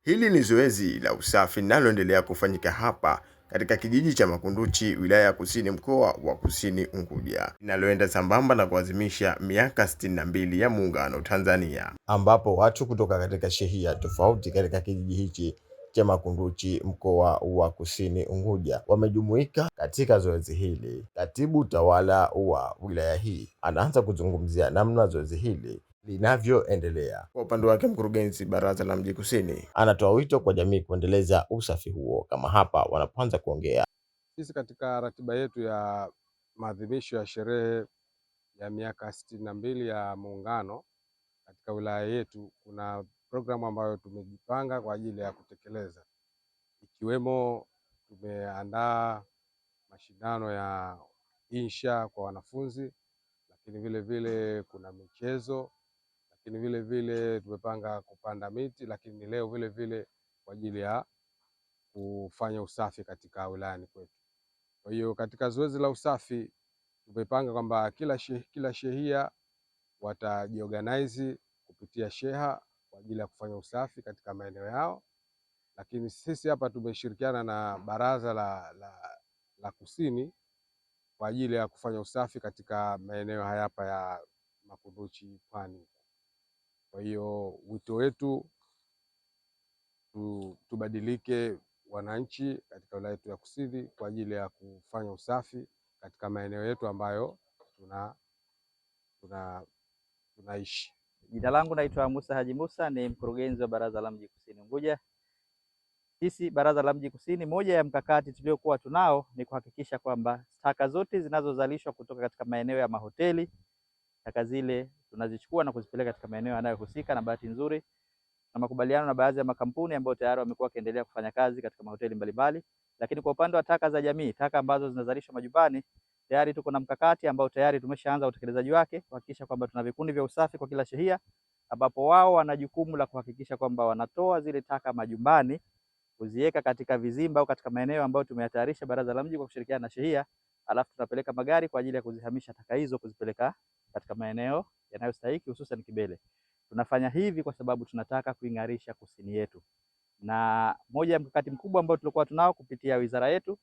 Hili ni zoezi la usafi linaloendelea kufanyika hapa katika kijiji cha Makunduchi, wilaya ya Kusini, mkoa wa Kusini Unguja, linaloenda sambamba na kuadhimisha miaka 62 ya Muungano Tanzania, ambapo watu kutoka katika shehia tofauti katika kijiji hichi cha Makunduchi, mkoa wa Kusini Unguja, wamejumuika katika zoezi hili. Katibu tawala wa wilaya hii anaanza kuzungumzia namna zoezi hili linavyoendelea. Kwa upande wake, mkurugenzi baraza la mji Kusini anatoa wito kwa jamii kuendeleza usafi huo, kama hapa wanapoanza kuongea. Sisi katika ratiba yetu ya maadhimisho ya sherehe ya miaka 62 ya Muungano katika wilaya yetu, kuna programu ambayo tumejipanga kwa ajili ya kutekeleza, ikiwemo tumeandaa mashindano ya insha kwa wanafunzi, lakini vile vile kuna michezo, lakini vile vile tumepanga kupanda miti, lakini leo vile vile kwa ajili ya kufanya usafi katika wilayani kwetu. Kwa hiyo katika zoezi la usafi tumepanga kwamba kila shehia watajiorganize kupitia sheha kwa ajili ya kufanya usafi katika maeneo yao, lakini sisi hapa tumeshirikiana na baraza la Kusini kwa ajili ya kufanya usafi katika maeneo haya hapa ya Makunduchi Pwani. Kwa hiyo wito wetu tubadilike wananchi katika wilaya yetu ya Kusini kwa ajili ya kufanya usafi katika maeneo yetu ambayo tunaishi. Jina langu naitwa Musa Haji Musa, ni mkurugenzi wa baraza la mji Kusini Unguja. Sisi baraza la mji Kusini, moja ya mkakati tuliokuwa tunao ni kuhakikisha kwamba taka zote zinazozalishwa kutoka katika maeneo ya mahoteli, taka zile tunazichukua na kuzipeleka katika maeneo yanayohusika, na bahati nzuri na makubaliano na baadhi ya makampuni ambayo tayari wamekuwa wakiendelea kufanya kazi katika mahoteli mbalimbali. Lakini kwa upande wa taka za jamii, taka ambazo zinazalishwa majumbani, tayari tuko na mkakati ambao tayari tumeshaanza utekelezaji wake, kuhakikisha kwamba tuna vikundi vya usafi kwa kila shehia, ambapo wao wana jukumu la kuhakikisha kwamba wanatoa zile taka majumbani kuziweka katika vizimba au katika maeneo ambayo tumeyatayarisha baraza la mji kwa kushirikiana na shehia, alafu tunapeleka magari kwa ajili ya kuzihamisha taka hizo kuzipeleka katika maeneo yanayostahili, hususan Kibele. Tunafanya hivi kwa sababu tunataka kuing'arisha Kusini yetu, na moja ya mkakati mkubwa ambao tulikuwa tunao kupitia wizara yetu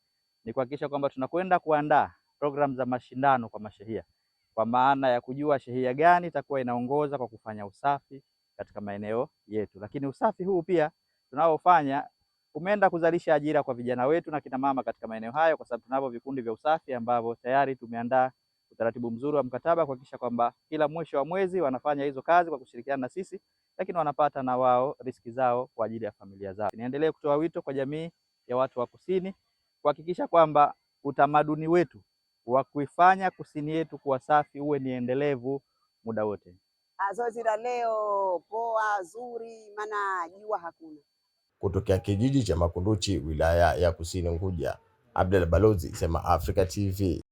ni kuhakikisha kwamba tunakwenda kuandaa program za mashindano kwa mashehia, kwa maana ya kujua shehia gani itakuwa inaongoza kwa kufanya usafi katika maeneo yetu. Lakini usafi huu pia tunaofanya umeenda kuzalisha ajira kwa vijana wetu na kina mama katika maeneo hayo, kwa sababu tunavyo vikundi vya usafi ambavyo tayari tumeandaa utaratibu mzuri wa mkataba kuhakikisha kwamba kila mwisho wa mwezi wanafanya hizo kazi kwa kushirikiana na sisi, lakini wanapata na wao riziki zao kwa ajili ya familia zao. Niendelee kutoa wito kwa jamii ya watu wa Kusini kuhakikisha kwamba utamaduni wetu wa kuifanya Kusini yetu kuwa safi uwe ni endelevu muda wote. Zoezi la leo poa, zuri, maana jua hakuna. Kutokea kijiji cha Makunduchi, wilaya ya Kusini Unguja, Abdel Balozi, Sema Africa TV.